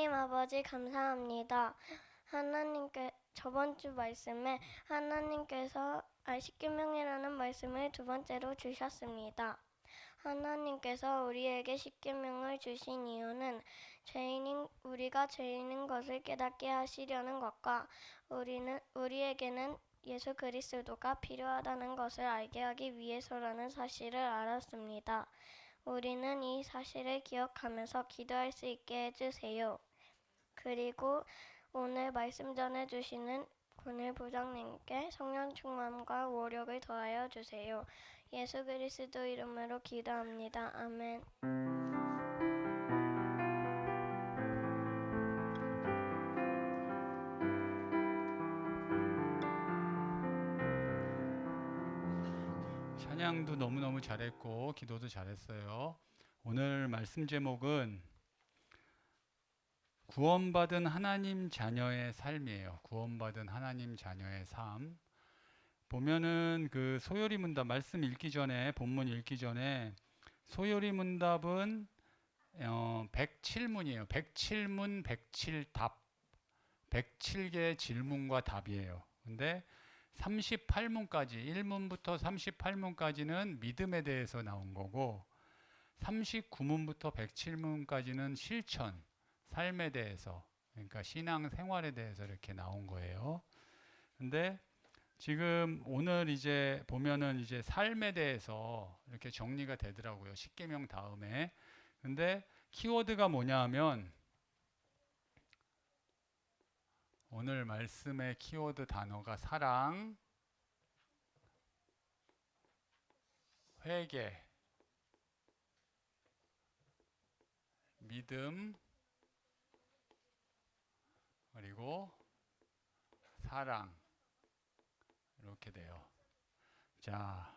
하나님 아버지 감사합니다. 저번 주 말씀에 하나님께서 십계명이라는 말씀을 두 번째로 주셨습니다. 하나님께서 우리에게 십계명을 주신 이유는 우리가 죄인인 것을 깨닫게 하시려는 것과 우리에게는 예수 그리스도가 필요하다는 것을 알게 하기 위해서라는 사실을 알았습니다. 우리는 이 사실을 기억하면서 기도할 수 있게 해주세요. 그리고 오늘 말씀 전해주시는 군일 부장님께 성령 충만과 오력을 더하여 주세요. 예수 그리스도 이름으로 기도합니다. 아멘. 찬양도 너무너무 잘했고 기도도 잘했어요. 오늘 말씀 제목은 구원받은 하나님 자녀의 삶이에요. 구원받은 하나님 자녀의 삶. 보면은 그 소요리 문답 말씀 읽기 전에, 본문 읽기 전에 소요리 문답은 107문이에요. 107문 107답. 107개의 질문과 답이에요. 근데 38문까지 1문부터 38문까지는 믿음에 대해서 나온 거고 39문부터 107문까지는 실천, 삶에 대해서, 그러니까 신앙 생활에 대해서 이렇게 나온 거예요. 근데 지금 오늘 이제 보면은 이제 삶에 대해서 이렇게 정리가 되더라고요. 십계명 다음에. 근데 키워드가 뭐냐 하면 오늘 말씀의 키워드 단어가 사랑, 회개, 믿음, 그리고 사랑 이렇게 돼요. 자,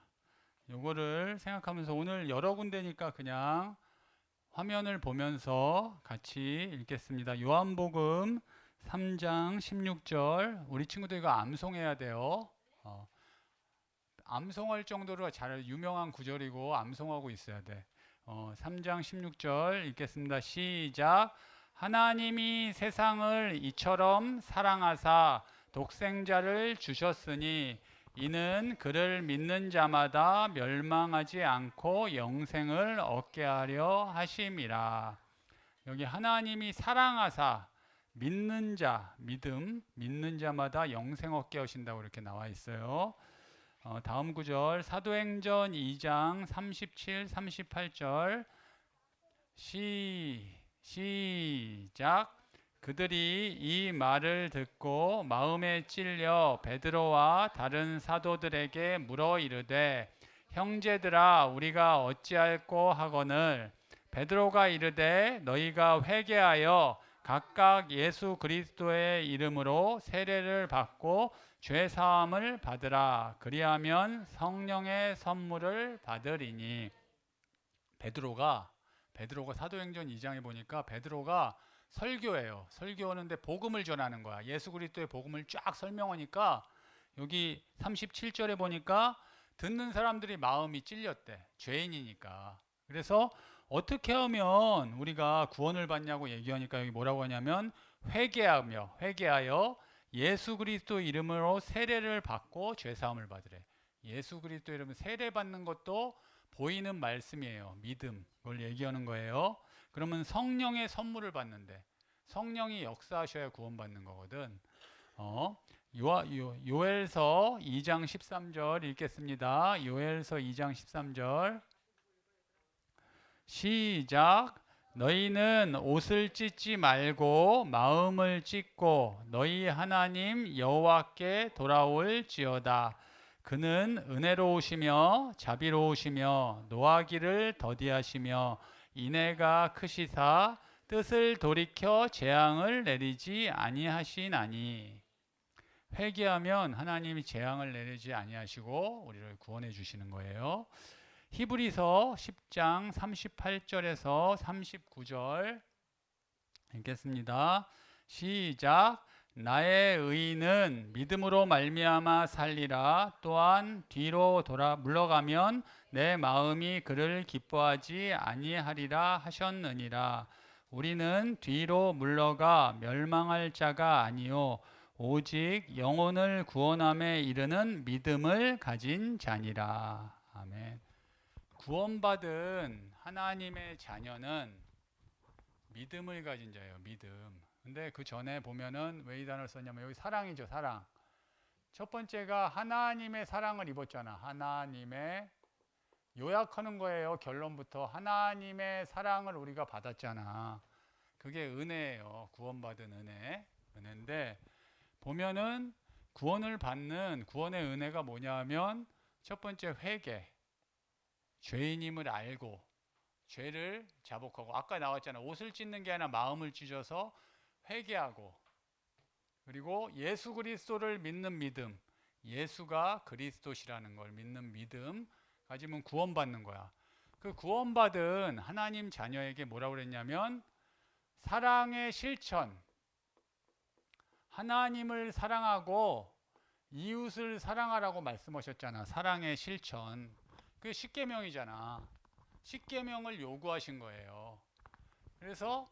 요거를 생각하면서 오늘 여러 군데니까 그냥 화면을 보면서 같이 읽겠습니다. 요한복음 3장 16절. 우리 친구들 이거 암송해야 돼요. 암송할 정도로 잘 유명한 구절이고 암송하고 있어야 돼. 3장 16절 읽겠습니다. 시작. 하나님이 세상을 이처럼 사랑하사 독생자를 주셨으니 이는 그를 믿는 자마다 멸망하지 않고 영생을 얻게 하려 하심이라. 여기 하나님이 사랑하사 믿는 자, 믿는 자마다 영생 얻게 하신다고 이렇게 나와 있어요. 다음 구절 사도행전 2장 37, 38절 시작. 그들이 이 말을 듣고 마음에 찔려 베드로와 다른 사도들에게 물어 이르되 형제들아 우리가 어찌할꼬 하거늘 베드로가 이르되 너희가 회개하여 각각 예수 그리스도의 이름으로 세례를 받고 죄 사함을 받으라. 그리하면 성령의 선물을 받으리니. 베드로가 사도행전 2장에 보니까 베드로가 설교해요. 설교하는데 복음을 전하는 거야. 예수 그리스도의 복음을 쫙 설명하니까 여기 37절에 보니까 듣는 사람들이 마음이 찔렸대. 죄인이니까. 그래서 어떻게 하면 우리가 구원을 받냐고 얘기하니까 여기 뭐라고 하냐면 회개하여 예수 그리스도 이름으로 세례를 받고 죄 사함을 받으래. 예수 그리스도 이름으로 세례 받는 것도 보이는 말씀이에요. 믿음. 그걸 얘기하는 거예요. 그러면 성령의 선물을 받는데 성령이 역사하셔야 구원받는 거거든. 요엘서 2장 13절 읽겠습니다. 요엘서 2장 13절 시작. 너희는 옷을 찢지 말고 마음을 찢고 너희 하나님 여호와께 돌아올지어다. 그는 은혜로우시며 자비로우시며 노하기를 더디하시며 인애가 크시사 뜻을 돌이켜 재앙을 내리지 아니하시나니. 회개하면 하나님이 재앙을 내리지 아니하시고 우리를 구원해 주시는 거예요. 히브리서 10장 38절에서 39절 읽겠습니다. 시작. 나의 의인은 믿음으로 말미암아 살리라. 또한 뒤로 물러가면 내 마음이 그를 기뻐하지 아니하리라 하셨느니라. 우리는 뒤로 물러가 멸망할 자가 아니요 오직 영혼을 구원함에 이르는 믿음을 가진 자니라. 아멘. 구원받은 하나님의 자녀는 믿음을 가진 자예요. 믿음. 근데 그 전에 보면은 왜 이 단어를 썼냐면 여기 사랑이죠. 사랑. 첫 번째가 하나님의 사랑을 입었잖아. 하나님의 요약하는 거예요. 결론부터 하나님의 사랑을 우리가 받았잖아. 그게 은혜예요. 구원받은 은혜. 은혜인데 보면은 구원을 받는 구원의 은혜가 뭐냐 하면 첫 번째 회개. 죄인임을 알고 죄를 자복하고 아까 나왔잖아. 옷을 찢는 게 아니라 마음을 찢어서 회개하고 그리고 예수 그리스도를 믿는 믿음. 예수가 그리스도시라는 걸 믿는 믿음 가지면 구원받는 거야. 그 구원받은 하나님 자녀에게 뭐라고 그랬냐면 사랑의 실천. 하나님을 사랑하고 이웃을 사랑하라고 말씀하셨잖아. 사랑의 실천. 그게 십계명이잖아. 십계명을 요구하신 거예요. 그래서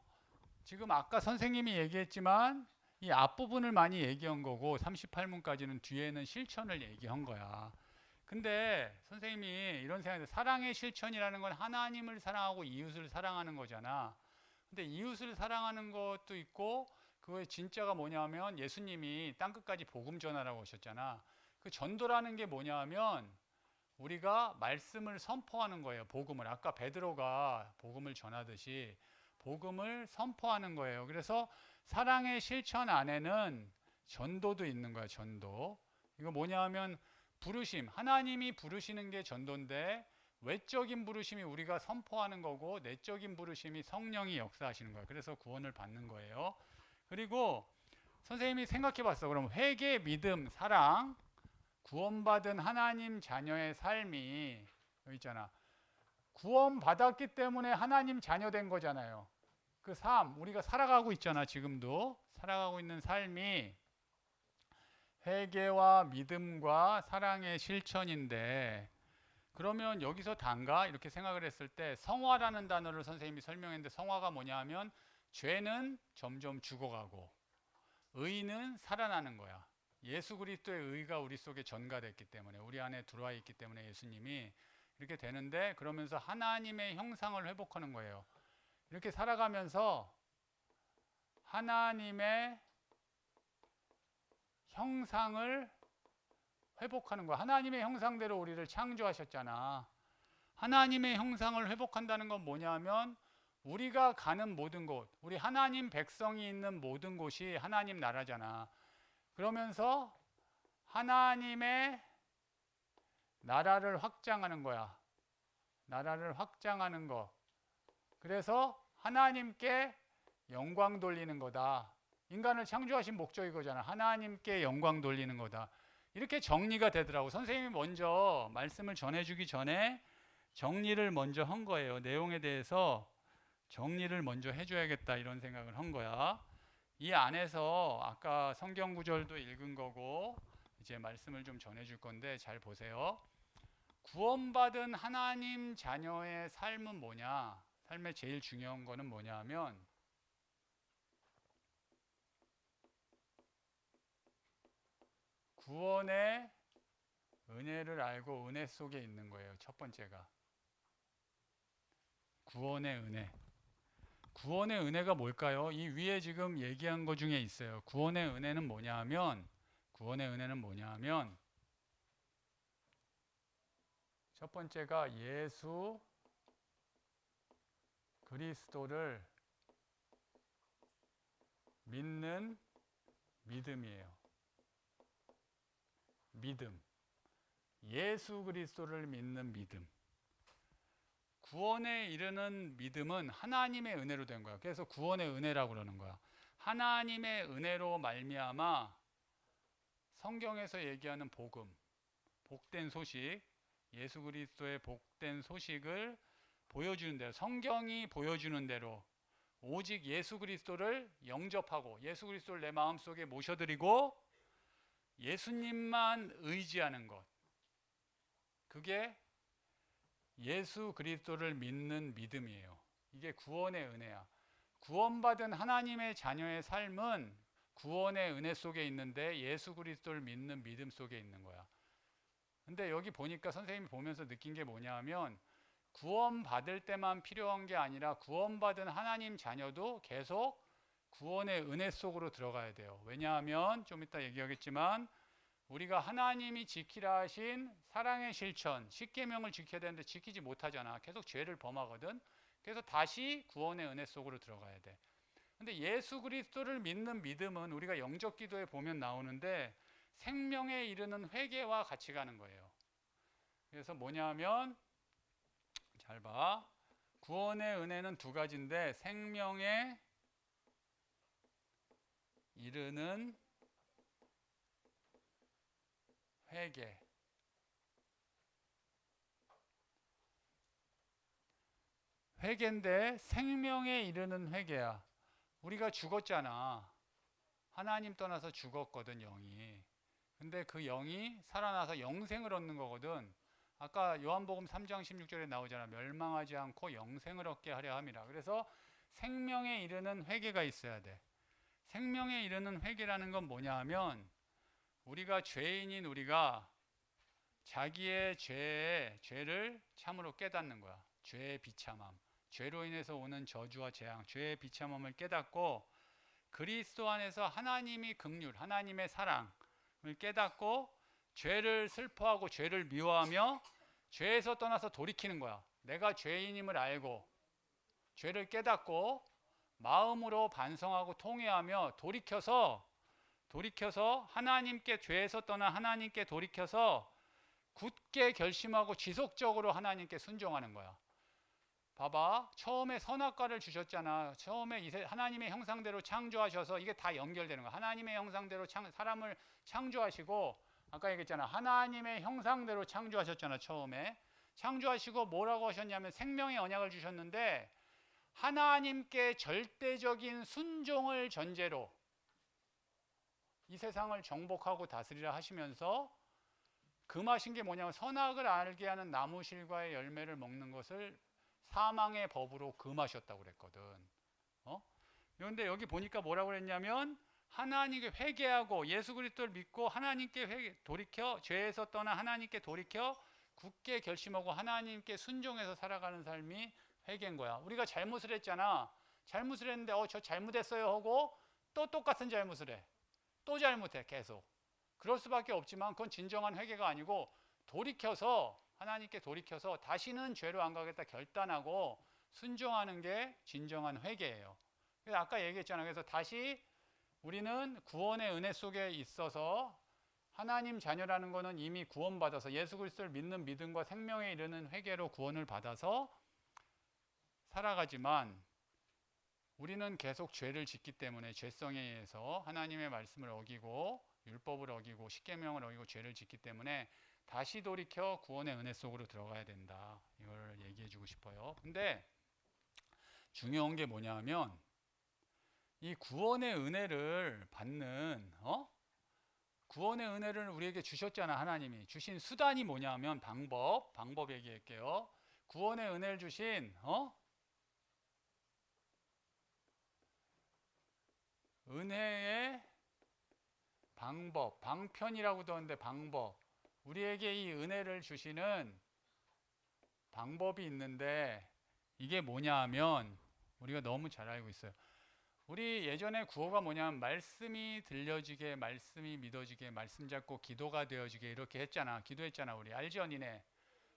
지금 아까 선생님이 얘기했지만 이 앞부분을 많이 얘기한 거고 38문까지는 뒤에는 실천을 얘기한 거야. 근데 선생님이 이런 생각이 들어요. 사랑의 실천이라는 건 하나님을 사랑하고 이웃을 사랑하는 거잖아. 근데 이웃을 사랑하는 것도 있고 그거의 진짜가 뭐냐면 예수님이 땅끝까지 복음 전하라고 하셨잖아. 그 전도라는 게 뭐냐면 우리가 말씀을 선포하는 거예요. 복음을. 아까 베드로가 복음을 전하듯이 복음을 선포하는 거예요. 그래서 사랑의 실천 안에는 전도도 있는 거야. 전도. 이거 뭐냐 하면 부르심. 하나님이 부르시는 게 전도인데 외적인 부르심이 우리가 선포하는 거고 내적인 부르심이 성령이 역사하시는 거예요. 그래서 구원을 받는 거예요. 그리고 선생님이 생각해 봤어. 그럼 회개, 믿음, 사랑 구원받은 하나님 자녀의 삶이 여기 있잖아. 구원받았기 때문에 하나님 자녀 된 거잖아요. 그 삶, 우리가 살아가고 있잖아. 지금도 살아가고 있는 삶이 회개와 믿음과 사랑의 실천인데 그러면 여기서 단가 이렇게 생각을 했을 때 성화라는 단어를 선생님이 설명했는데 성화가 뭐냐 하면 죄는 점점 죽어가고 의는 살아나는 거야. 예수 그리스도의 의가 우리 속에 전가됐기 때문에 우리 안에 들어와 있기 때문에 예수님이 이렇게 되는데 그러면서 하나님의 형상을 회복하는 거예요. 이렇게 살아가면서 하나님의 형상을 회복하는 거야. 하나님의 형상대로 우리를 창조하셨잖아. 하나님의 형상을 회복한다는 건 뭐냐면 우리가 가는 모든 곳, 우리 하나님 백성이 있는 모든 곳이 하나님 나라잖아. 그러면서 하나님의 나라를 확장하는 거야. 나라를 확장하는 거. 그래서 하나님께 영광 돌리는 거다. 인간을 창조하신 목적이 거잖아. 하나님께 영광 돌리는 거다. 이렇게 정리가 되더라고. 선생님이 먼저 말씀을 전해주기 전에 정리를 먼저 한 거예요. 내용에 대해서 정리를 먼저 해줘야겠다 이런 생각을 한 거야. 이 안에서 아까 성경 구절도 읽은 거고 이제 말씀을 좀 전해줄 건데 잘 보세요. 구원받은 하나님 자녀의 삶은 뭐냐? 삶의 제일 중요한 거는 뭐냐 하면 구원의 은혜를 알고 은혜 속에 있는 거예요. 첫 번째가 구원의 은혜. 구원의 은혜가 뭘까요? 이 위에 지금 얘기한 것 중에 있어요. 구원의 은혜는 뭐냐 하면 첫 번째가 예수 그리스도를 믿는 믿음이에요. 믿음. 예수 그리스도를 믿는 믿음. 구원에 이르는 믿음은 하나님의 은혜로 된 거야. 그래서 구원의 은혜라고 그러는 거야. 하나님의 은혜로 말미암아 성경에서 얘기하는 복음, 복된 소식, 예수 그리스도의 복된 소식을 보여주는 대로 성경이 보여주는 대로 오직 예수 그리스도를 영접하고 예수 그리스도를 내 마음속에 모셔드리고 예수님만 의지하는 것. 그게 예수 그리스도를 믿는 믿음이에요. 이게 구원의 은혜야. 구원받은 하나님의 자녀의 삶은 구원의 은혜 속에 있는데 예수 그리스도를 믿는 믿음 속에 있는 거야. 근데 여기 보니까 선생님이 보면서 느낀 게 뭐냐면 구원받을 때만 필요한 게 아니라 구원받은 하나님 자녀도 계속 구원의 은혜 속으로 들어가야 돼요. 왜냐하면 좀 이따 얘기하겠지만 우리가 하나님이 지키라 하신 사랑의 실천, 십계명을 지켜야 되는데 지키지 못하잖아. 계속 죄를 범하거든. 그래서 다시 구원의 은혜 속으로 들어가야 돼. 근데 예수 그리스도를 믿는 믿음은 우리가 영적 기도에 보면 나오는데 생명에 이르는 회개와 같이 가는 거예요. 그래서 뭐냐면 잘 봐. 구원의 은혜는 두 가지인데 생명에 이르는 회개. 회개인데 생명에 이르는 회개야. 우리가 죽었잖아. 하나님 떠나서 죽었거든, 영이. 근데 그 영이 살아나서 영생을 얻는 거거든. 아까 요한복음 3장 16절에 나오잖아. 멸망하지 않고 영생을 얻게 하려 함이라. 그래서 생명에 이르는 회개가 있어야 돼. 생명에 이르는 회개라는 건 뭐냐 하면 우리가 죄인인 우리가 자기의 죄를 참으로 깨닫는 거야. 죄의 비참함. 죄로 인해서 오는 저주와 재앙, 죄의 비참함을 깨닫고 그리스도 안에서 하나님이 긍휼, 하나님의 사랑을 깨닫고 죄를 슬퍼하고 죄를 미워하며 죄에서 떠나서 돌이키는 거야. 내가 죄인임을 알고 죄를 깨닫고 마음으로 반성하고 통회하며 돌이켜서 하나님께 죄에서 떠나 하나님께 돌이켜서 굳게 결심하고 지속적으로 하나님께 순종하는 거야. 봐봐. 처음에 선악과를 주셨잖아. 처음에 하나님의 형상대로 창조하셔서 이게 다 연결되는 거야. 하나님의 형상대로 사람을 창조하시고 아까 얘기했잖아. 하나님의 형상대로 창조하셨잖아. 처음에. 창조하시고 뭐라고 하셨냐면 생명의 언약을 주셨는데 하나님께 절대적인 순종을 전제로 이 세상을 정복하고 다스리라 하시면서 금하신 게 뭐냐면 선악을 알게 하는 나무실과의 열매를 먹는 것을 사망의 법으로 금하셨다고 그랬거든. 그런데 여기 보니까 뭐라고 그랬냐면 하나님께 회개하고 예수 그리스도를 믿고 하나님께 돌이켜 죄에서 떠나 하나님께 돌이켜 굳게 결심하고 하나님께 순종해서 살아가는 삶이 회개인 거야. 우리가 잘못을 했잖아. 잘못을 했는데 저 잘못했어요 하고 또 똑같은 잘못을 해. 또 잘못해 계속. 그럴 수밖에 없지만 그건 진정한 회개가 아니고 돌이켜서 하나님께 돌이켜서 다시는 죄로 안 가겠다 결단하고 순종하는 게 진정한 회개예요. 그래서 아까 얘기했잖아요. 그래서 다시 우리는 구원의 은혜 속에 있어서 하나님 자녀라는 것은 이미 구원받아서 예수 그리스도를 믿는 믿음과 생명에 이르는 회개로 구원을 받아서 살아가지만 우리는 계속 죄를 짓기 때문에 죄성에 의해서 하나님의 말씀을 어기고 율법을 어기고 십계명을 어기고 죄를 짓기 때문에 다시 돌이켜 구원의 은혜 속으로 들어가야 된다. 이걸 얘기해 주고 싶어요. 근데 중요한 게 뭐냐면 이 구원의 은혜를 받는 구원의 은혜를 우리에게 주셨잖아. 하나님이 주신 수단이 뭐냐면 방법 얘기할게요. 구원의 은혜를 주신 은혜의 방편이라고도 하는데 방법. 우리에게 이 은혜를 주시는 방법이 있는데 이게 뭐냐 하면 우리가 너무 잘 알고 있어요. 우리 예전에 구호가 뭐냐면 말씀이 들려지게, 말씀이 믿어지게, 말씀 잡고 기도가 되어지게 이렇게 했잖아. 기도했잖아. 우리 알죠, 니네?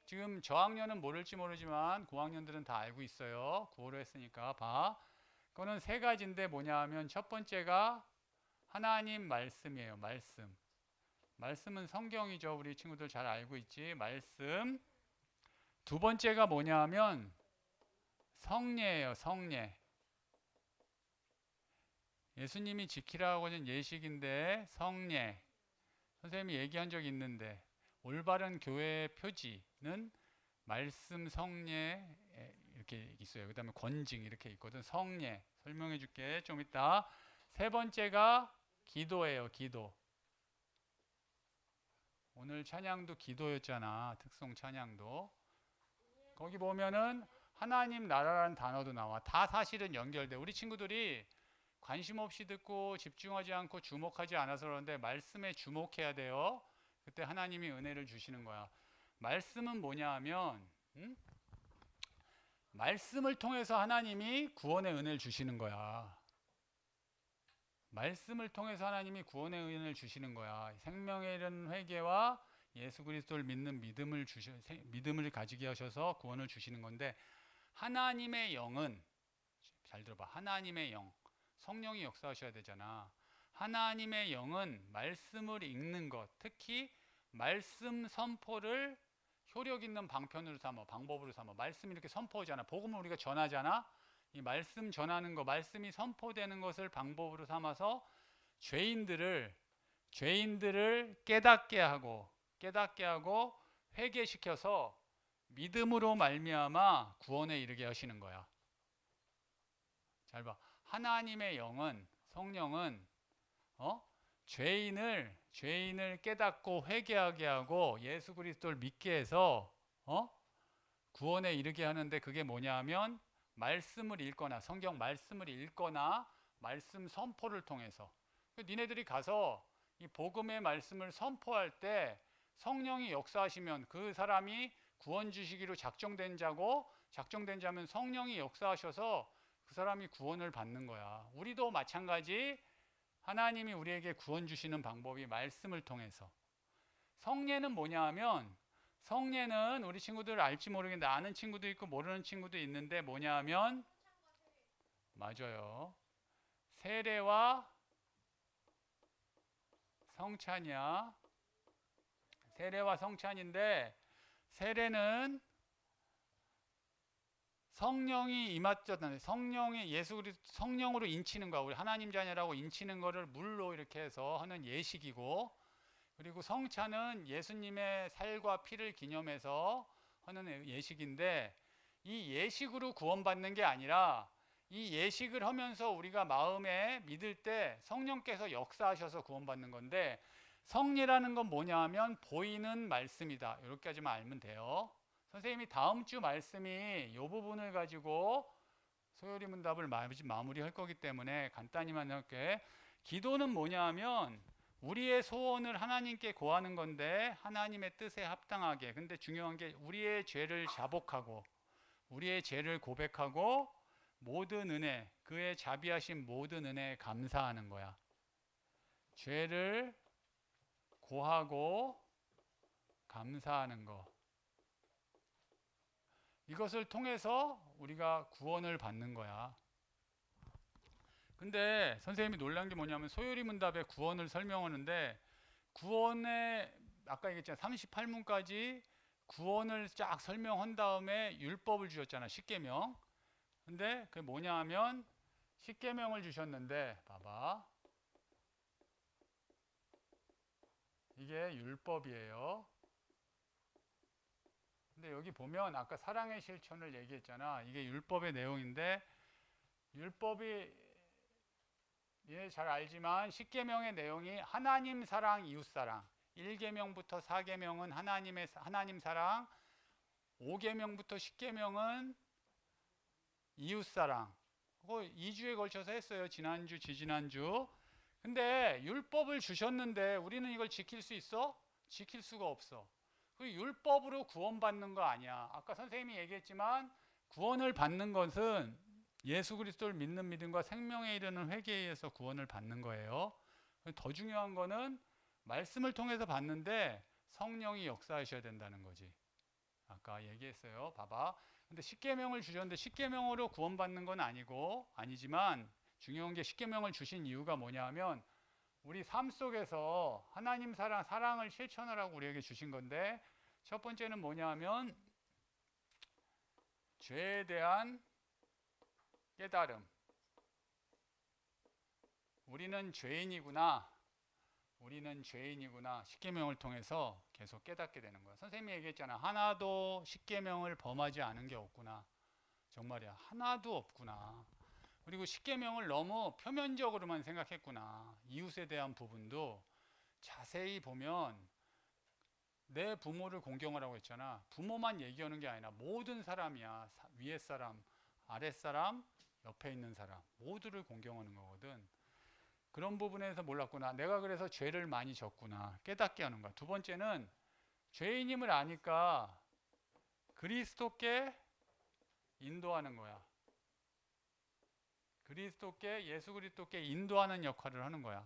지금 저학년은 모를지 모르지만 고학년들은 다 알고 있어요. 구호로 했으니까 봐. 그거는 세 가지인데 뭐냐 하면 첫 번째가 하나님 말씀이에요. 말씀은 성경이죠. 우리 친구들 잘 알고 있지. 말씀. 두 번째가 뭐냐 하면 성례예요. 성례. 예수님이 지키라고 하는 예식인데 성례. 선생님이 얘기한 적이 있는데 올바른 교회의 표지는 말씀, 성례 이렇게 있어요. 그 다음에 권징 이렇게 있거든. 성례. 설명해 줄게. 좀 이따. 세 번째가 기도예요. 기도. 오늘 찬양도 기도였잖아. 특송 찬양도. 거기 보면은 하나님 나라라는 단어도 나와. 다 사실은 연결돼. 우리 친구들이 관심 없이 듣고 집중하지 않고 주목하지 않아서 그러는데 말씀에 주목해야 돼요. 그때 하나님이 은혜를 주시는 거야. 말씀은 뭐냐 하면 말씀을 통해서 하나님이 구원의 은혜를 주시는 거야. 말씀을 통해서 하나님이 구원의 은혜를 주시는 거야. 생명에 이르는 회개와 예수 그리스도를 믿는 믿음을 가지게 하셔서 구원을 주시는 건데, 하나님의 영은, 잘 들어봐, 하나님의 영, 성령이 역사하셔야 되잖아. 하나님의 영은 말씀을 읽는 것, 특히 말씀 선포를 효력 있는 방편으로 삼아, 방법으로 삼아. 말씀이 이렇게 선포하잖아. 복음을 우리가 전하잖아. 이 말씀 전하는 거, 말씀이 선포되는 것을 방법으로 삼아서 죄인들을 깨닫게 하고 회개시켜서 믿음으로 말미암아 구원에 이르게 하시는 거야. 잘 봐. 하나님의 영은, 성령은 죄인을 깨닫고 회개하게 하고 예수 그리스도를 믿게 해서 구원에 이르게 하는데, 그게 뭐냐 하면 말씀을 읽거나, 성경 말씀을 읽거나 말씀 선포를 통해서. 니네들이 가서 이 복음의 말씀을 선포할 때 성령이 역사하시면 그 사람이 구원 주시기로 작정된 자면 성령이 역사하셔서 그 사람이 구원을 받는 거야. 우리도 마찬가지. 하나님이 우리에게 구원 주시는 방법이 말씀을 통해서. 성례는 뭐냐 하면, 성례는 우리 친구들 알지 모르겠는데 아는 친구도 있고 모르는 친구도 있는데, 뭐냐 하면, 맞아요, 세례와 성찬이야. 세례와 성찬인데, 세례는 성령이 임하셨다는, 성령이 예수 그리스도 성령으로 인치는 거야. 우리 하나님 자녀라고 인치는 거를 물로 이렇게 해서 하는 예식이고, 그리고 성찬은 예수님의 살과 피를 기념해서 하는 예식인데, 이 예식으로 구원받는 게 아니라 이 예식을 하면서 우리가 마음에 믿을 때 성령께서 역사하셔서 구원받는 건데, 성례라는 건 뭐냐 하면 보이는 말씀이다. 이렇게까지만 알면 돼요. 선생님이 다음 주 말씀이 이 부분을 가지고 소요리 문답을 마무리할 거기 때문에 간단히만 할게. 기도는 뭐냐 하면 우리의 소원을 하나님께 고하는 건데, 하나님의 뜻에 합당하게. 근데 중요한 게 우리의 죄를 자복하고 우리의 죄를 고백하고 모든 은혜, 그의 자비하신 모든 은혜에 감사하는 거야. 죄를 고하고 감사하는 거. 이것을 통해서 우리가 구원을 받는 거야. 근데 선생님이 놀란 게 뭐냐면, 소요리 문답에 구원을 설명하는데, 구원에 아까 얘기했잖아, 38문까지 구원을 쫙 설명한 다음에 율법을 주셨잖아, 십계명. 근데 그게 뭐냐 하면 십계명을 주셨는데, 봐봐, 이게 율법이에요. 근데 여기 보면 아까 사랑의 실천을 얘기했잖아. 이게 율법의 내용인데, 율법이 잘 알지만 십계명의 내용이 하나님 사랑, 이웃 사랑. 1계명부터 4계명은 하나님 사랑, 5계명부터 10계명은 이웃 사랑. 그거 2주에 걸쳐서 했어요. 지난주, 지지난주. 근데 율법을 주셨는데 우리는 이걸 지킬 수 있어? 지킬 수가 없어. 그 율법으로 구원받는 거 아니야. 아까 선생님이 얘기했지만 구원을 받는 것은 예수 그리스도를 믿는 믿음과 생명에 이르는 회개에 의해서 구원을 받는 거예요. 더 중요한 거는 말씀을 통해서 받는데 성령이 역사하셔야 된다는 거지. 아까 얘기했어요. 봐봐. 근데 십계명을 주셨는데 십계명으로 구원받는 건 아니지만 중요한 게, 십계명을 주신 이유가 뭐냐 하면 우리 삶 속에서 하나님 사랑을 실천하라고 우리에게 주신 건데, 첫 번째는 뭐냐 하면 죄에 대한 깨달음. 우리는 죄인이구나. 십계명을 통해서 계속 깨닫게 되는 거야. 선생님이 얘기했잖아. 하나도 십계명을 범하지 않은 게 없구나. 정말이야. 하나도 없구나. 그리고 십계명을 너무 표면적으로만 생각했구나. 이웃에 대한 부분도 자세히 보면 내 부모를 공경하라고 했잖아. 부모만 얘기하는 게 아니라 모든 사람이야. 위에 사람, 아랫 사람, 옆에 있는 사람 모두를 공경하는 거거든. 그런 부분에서 몰랐구나. 내가 그래서 죄를 많이 졌구나. 깨닫게 하는 거야. 두 번째는 죄인임을 아니까 그리스도께 인도하는 거야. 그리스도께, 예수 그리스도께 인도하는 역할을 하는 거야.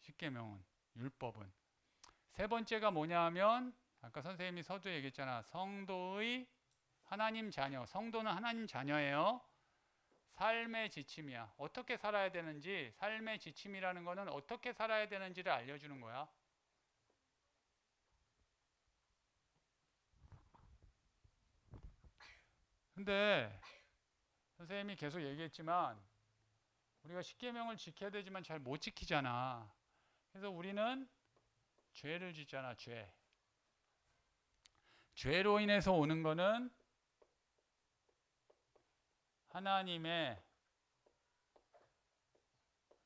십계명은, 율법은. 세 번째가 뭐냐 하면 아까 선생님이 서두에 얘기했잖아. 성도의 하나님 자녀. 성도는 하나님 자녀예요. 삶의 지침이야. 어떻게 살아야 되는지, 삶의 지침이라는 거는 어떻게 살아야 되는지를 알려주는 거야. 근데 선생님이 계속 얘기했지만 우리가 십계명을 지켜야 되지만 잘 못 지키잖아. 그래서 우리는 죄를 짓잖아. 죄로 인해서 오는 거는 하나님의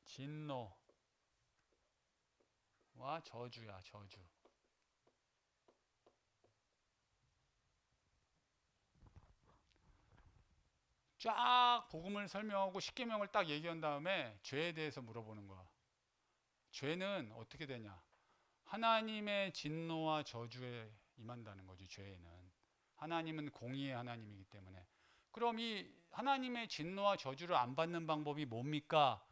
진노와 저주야. 저주. 쫙 복음을 설명하고 십계명을 딱 얘기한 다음에 죄에 대해서 물어보는 거야. 죄는 어떻게 되냐? 하나님의 진노와 저주에 임한다는 거지. 죄에는 하나님은 공의의 하나님이기 때문에. 그럼 이 하나님의 진노와 저주를 안 받는 방법이 뭡니까?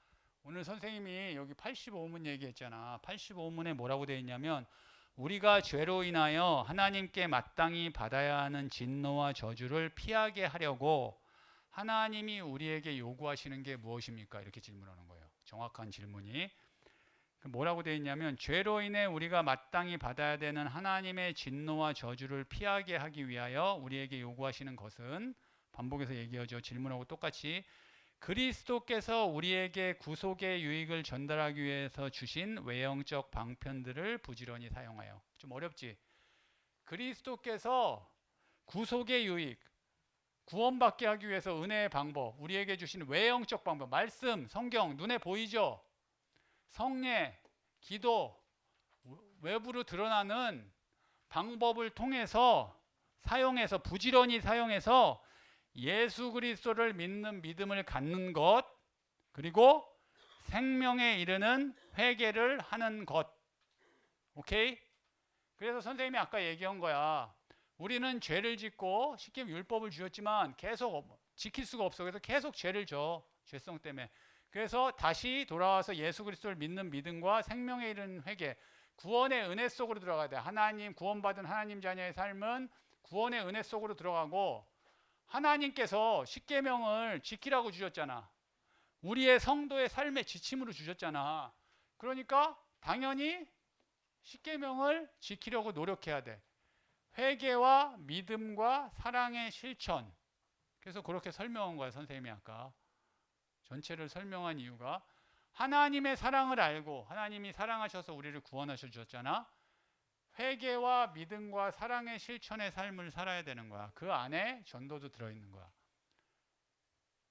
오늘 선생님이 여기 85문 얘기했잖아. 85문에 뭐라고 되어 있냐면 우리가 죄로 인하여 하나님께 마땅히 받아야 하는 진노와 저주를 피하게 하려고 하나님이 우리에게 요구하시는 게 무엇입니까? 이렇게 질문하는 거예요. 정확한 질문이. 뭐라고 되어 있냐면 죄로 인해 우리가 마땅히 받아야 되는 하나님의 진노와 저주를 피하게 하기 위하여 우리에게 요구하시는 것은, 반복해서 얘기하죠. 질문하고 똑같이, 그리스도께서 우리에게 구속의 유익을 전달하기 위해서 주신 외형적 방편들을 부지런히 사용하여. 좀 어렵지? 그리스도께서 구속의 유익, 구원받게 하기 위해서 은혜의 방법, 우리에게 주신 외형적 방법, 말씀, 성경, 눈에 보이죠? 성례, 기도, 외부로 드러나는 방법을 통해서 사용해서, 부지런히 사용해서 예수 그리스도를 믿는 믿음을 갖는 것, 그리고 생명에 이르는 회개를 하는 것. 오케이? 그래서 선생님이 아까 얘기한 거야. 우리는 죄를 짓고 쉽게 율법을 주셨지만 계속 지킬 수가 없어. 그래서 계속 죄를 져. 죄성 때문에. 그래서 다시 돌아와서 예수 그리스도를 믿는 믿음과 생명에 이르는 회개, 구원의 은혜 속으로 들어가야 돼. 하나님, 구원받은 하나님 자녀의 삶은 구원의 은혜 속으로 들어가고, 하나님께서 십계명을 지키라고 주셨잖아. 우리의 성도의 삶의 지침으로 주셨잖아. 그러니까 당연히 십계명을 지키려고 노력해야 돼. 회개와 믿음과 사랑의 실천. 그래서 그렇게 설명한 거야, 선생님이 아까. 전체를 설명한 이유가 하나님의 사랑을 알고, 하나님이 사랑하셔서 우리를 구원하셔 주셨잖아. 회개와 믿음과 사랑의 실천의 삶을 살아야 되는 거야. 그 안에 전도도 들어있는 거야.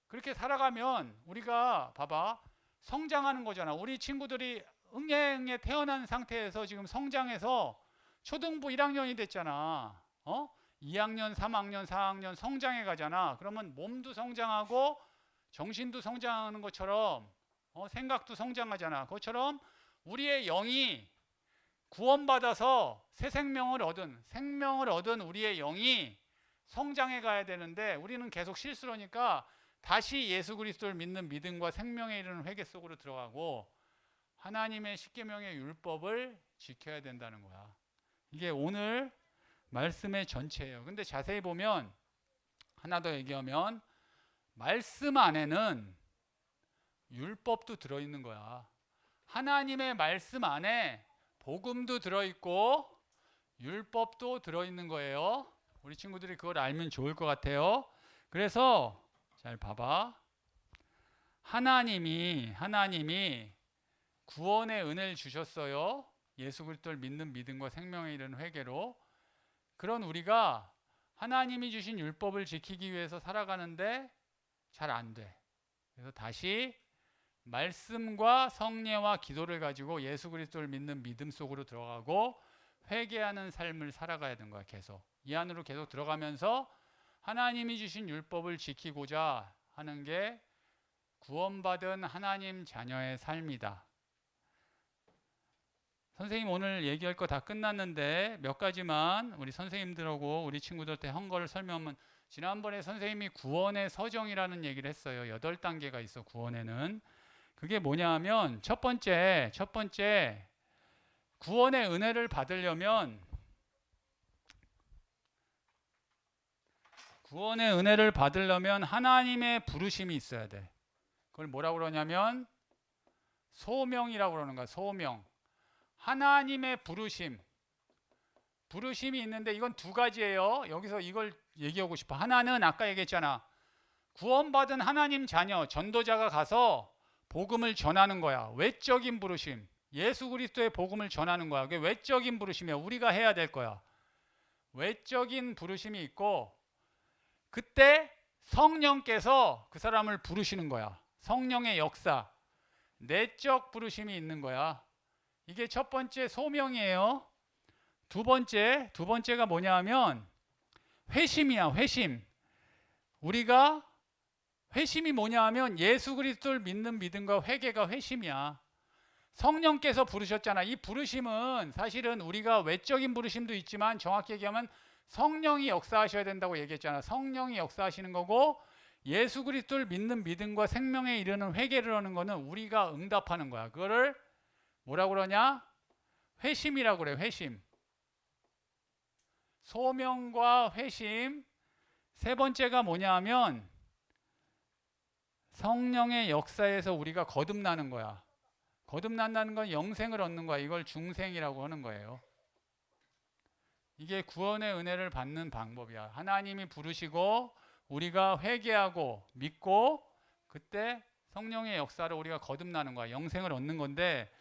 그렇게 살아가면 우리가 봐봐, 성장하는 거잖아. 우리 친구들이 응애응애 태어난 상태에서 지금 성장해서 초등부 1학년이 됐잖아. 2학년, 3학년, 4학년 성장해 가잖아. 그러면 몸도 성장하고 정신도 성장하는 것처럼 생각도 성장하잖아. 그것처럼 우리의 영이 구원받아서 새 생명을 얻은 우리의 영이 성장해 가야 되는데, 우리는 계속 실수로니까 다시 예수 그리스도를 믿는 믿음과 생명에 이르는 회개 속으로 들어가고 하나님의 십계명의 율법을 지켜야 된다는 거야. 이게 오늘 말씀의 전체예요. 근데 자세히 보면, 하나 더 얘기하면, 말씀 안에는 율법도 들어있는 거야. 하나님의 말씀 안에 복음도 들어있고 율법도 들어있는 거예요. 우리 친구들이 그걸 알면 좋을 것 같아요. 그래서 잘 봐봐. 하나님이 구원의 은혜를 주셨어요. 예수 그리스도를 믿는 믿음과 생명에 이르는 회개로. 그런 우리가 하나님이 주신 율법을 지키기 위해서 살아가는데 잘 안 돼. 그래서 다시 말씀과 성례와 기도를 가지고 예수 그리스도를 믿는 믿음 속으로 들어가고 회개하는 삶을 살아가야 되는 거야. 계속 이 안으로 계속 들어가면서 하나님이 주신 율법을 지키고자 하는 게 구원받은 하나님 자녀의 삶이다. 선생님 오늘 얘기할 거 다 끝났는데 몇 가지만 우리 선생님들하고 우리 친구들한테 한 거를 설명하면, 지난번에 선생님이 구원의 서정이라는 얘기를 했어요. 8단계가 있어 구원에는. 그게 뭐냐 하면 첫 번째 구원의 은혜를 받으려면 하나님의 부르심이 있어야 돼. 그걸 뭐라고 그러냐면 소명이라고 그러는 거야. 소명. 하나님의 부르심이 있는데 이건 두 가지예요. 여기서 이걸 얘기하고 싶어. 하나는 아까 얘기했잖아. 구원받은 하나님 자녀 전도자가 가서 복음을 전하는 거야. 외적인 부르심. 예수 그리스도의 복음을 전하는 거야. 그게 외적인 부르심이야. 우리가 해야 될 거야. 외적인 부르심이 있고, 그때 성령께서 그 사람을 부르시는 거야. 성령의 역사. 내적 부르심이 있는 거야. 이게 첫 번째 소명이에요. 두 번째가 뭐냐 하면 회심이야. 회심. 우리가 회심이 뭐냐 하면 예수 그리스도를 믿는 믿음과 회개가 회심이야. 성령께서 부르셨잖아. 이 부르심은 사실은 우리가 외적인 부르심도 있지만 정확히 얘기하면 성령이 역사하셔야 된다고 얘기했잖아. 성령이 역사하시는 거고, 예수 그리스도를 믿는 믿음과 생명에 이르는 회개를 하는 거는 우리가 응답하는 거야. 그거를 뭐라고 그러냐? 회심이라고 그래. 회심. 소명과 회심. 세 번째가 뭐냐 하면 성령의 역사에서 우리가 거듭나는 거야. 거듭난다는 건 영생을 얻는 거야. 이걸 중생이라고 하는 거예요. 이게 구원의 은혜를 받는 방법이야. 하나님이 부르시고 우리가 회개하고 믿고 그때 성령의 역사를 우리가 거듭나는 거야. 영생을 얻는 건데,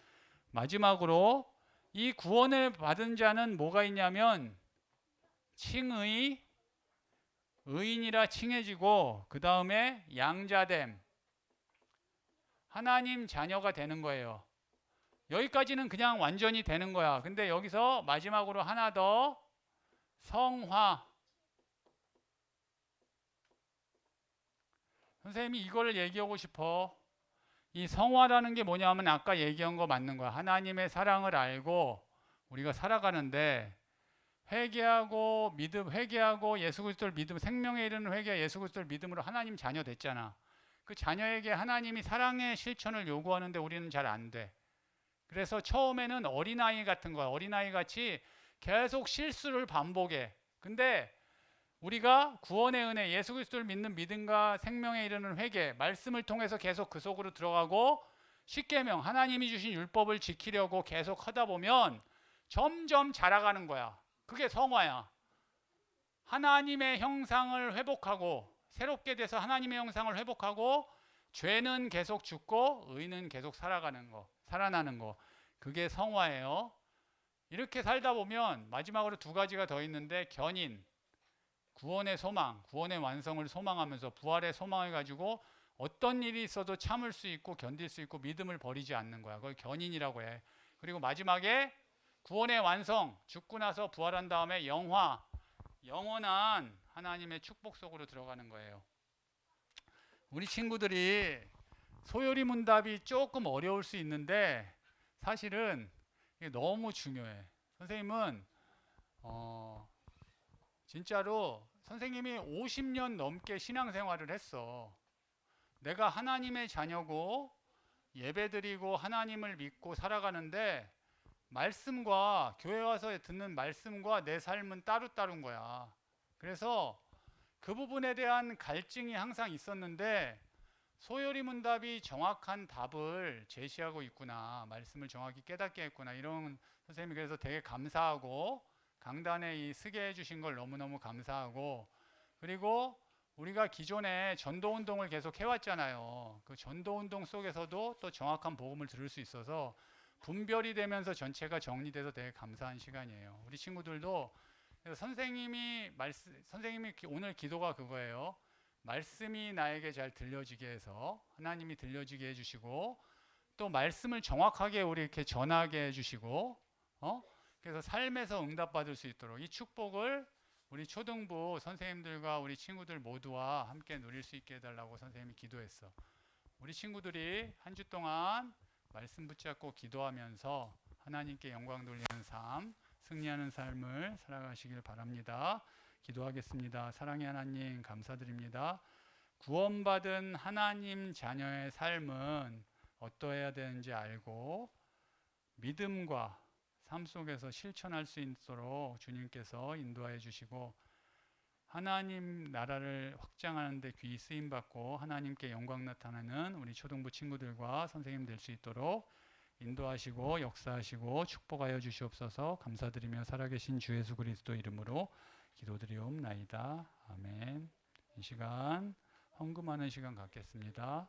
마지막으로 이 구원을 받은 자는 뭐가 있냐면 칭의, 의인이라 칭해지고 그 다음에 양자됨, 하나님 자녀가 되는 거예요. 여기까지는 그냥 완전히 되는 거야. 근데 여기서 마지막으로 하나 더, 성화. 선생님이 이걸 얘기하고 싶어. 이 성화라는 게 뭐냐 하면 아까 얘기한 거 맞는 거야. 하나님의 사랑을 알고 우리가 살아가는데, 회개하고 믿음, 회개하고 예수 그리스도를 믿음, 생명에 이르는 회개와 예수 그리스도를 믿음으로 하나님 자녀 됐잖아. 그 자녀에게 하나님이 사랑의 실천을 요구하는데 우리는 잘 안 돼. 그래서 처음에는 어린아이 같은 거야. 어린아이 같이 계속 실수를 반복해. 근데 우리가 구원의 은혜, 예수 그리스도를 믿는 믿음과 생명에 이르는 회개, 말씀을 통해서 계속 그 속으로 들어가고 십계명, 하나님이 주신 율법을 지키려고 계속 하다 보면 점점 자라가는 거야. 그게 성화야. 하나님의 형상을 회복하고, 새롭게 돼서 하나님의 형상을 회복하고, 죄는 계속 죽고 의는 계속 살아가는 거, 살아나는 거. 그게 성화예요. 이렇게 살다 보면 마지막으로 두 가지가 더 있는데, 견인, 구원의 소망, 구원의 완성을 소망하면서 부활의 소망을 가지고 어떤 일이 있어도 참을 수 있고 견딜 수 있고 믿음을 버리지 않는 거야. 그걸 견인이라고 해. 그리고 마지막에 구원의 완성, 죽고 나서 부활한 다음에 영화, 영원한 하나님의 축복 속으로 들어가는 거예요. 우리 친구들이 소요리 문답이 조금 어려울 수 있는데 사실은 이게 너무 중요해. 선생님은 진짜로 선생님이 50년 넘게 신앙생활을 했어. 내가 하나님의 자녀고 예배드리고 하나님을 믿고 살아가는데, 말씀과 교회 와서 듣는 말씀과 내 삶은 따로따로인 거야. 그래서 그 부분에 대한 갈증이 항상 있었는데, 소요리 문답이 정확한 답을 제시하고 있구나, 말씀을 정확히 깨닫게 했구나, 이런 선생님이 그래서 되게 감사하고, 강단에 이 쓰게 해주신 걸 너무너무 감사하고, 그리고 우리가 기존에 전도운동을 계속 해왔잖아요. 그 전도운동 속에서도 또 정확한 복음을 들을 수 있어서 분별이 되면서 전체가 정리돼서 되게 감사한 시간이에요. 우리 친구들도 그래서 선생님이 오늘 기도가 그거예요. 말씀이 나에게 잘 들려지게 해서 하나님이 들려지게 해주시고, 또 말씀을 정확하게 우리 이렇게 전하게 해주시고, 그래서 삶에서 응답받을 수 있도록 이 축복을 우리 초등부 선생님들과 우리 친구들 모두와 함께 누릴 수 있게 해달라고 선생님이 기도했어. 우리 친구들이 한 주 동안 말씀 붙잡고 기도하면서 하나님께 영광 돌리는 삶, 승리하는 삶을 살아가시길 바랍니다. 기도하겠습니다. 사랑의 하나님 감사드립니다. 구원받은 하나님 자녀의 삶은 어떠해야 되는지 알고 믿음과 삶 속에서 실천할 수 있도록 주님께서 인도하여 주시고 하나님 나라를 확장하는 데 귀히 쓰임 받고 하나님께 영광 나타내는 우리 초등부 친구들과 선생님 될 수 있도록 인도하시고 역사하시고 축복하여 주시옵소서. 감사드리며 살아계신 주 예수 그리스도 이름으로 기도드리옵나이다. 아멘. 이 시간 헌금하는 시간 갖겠습니다.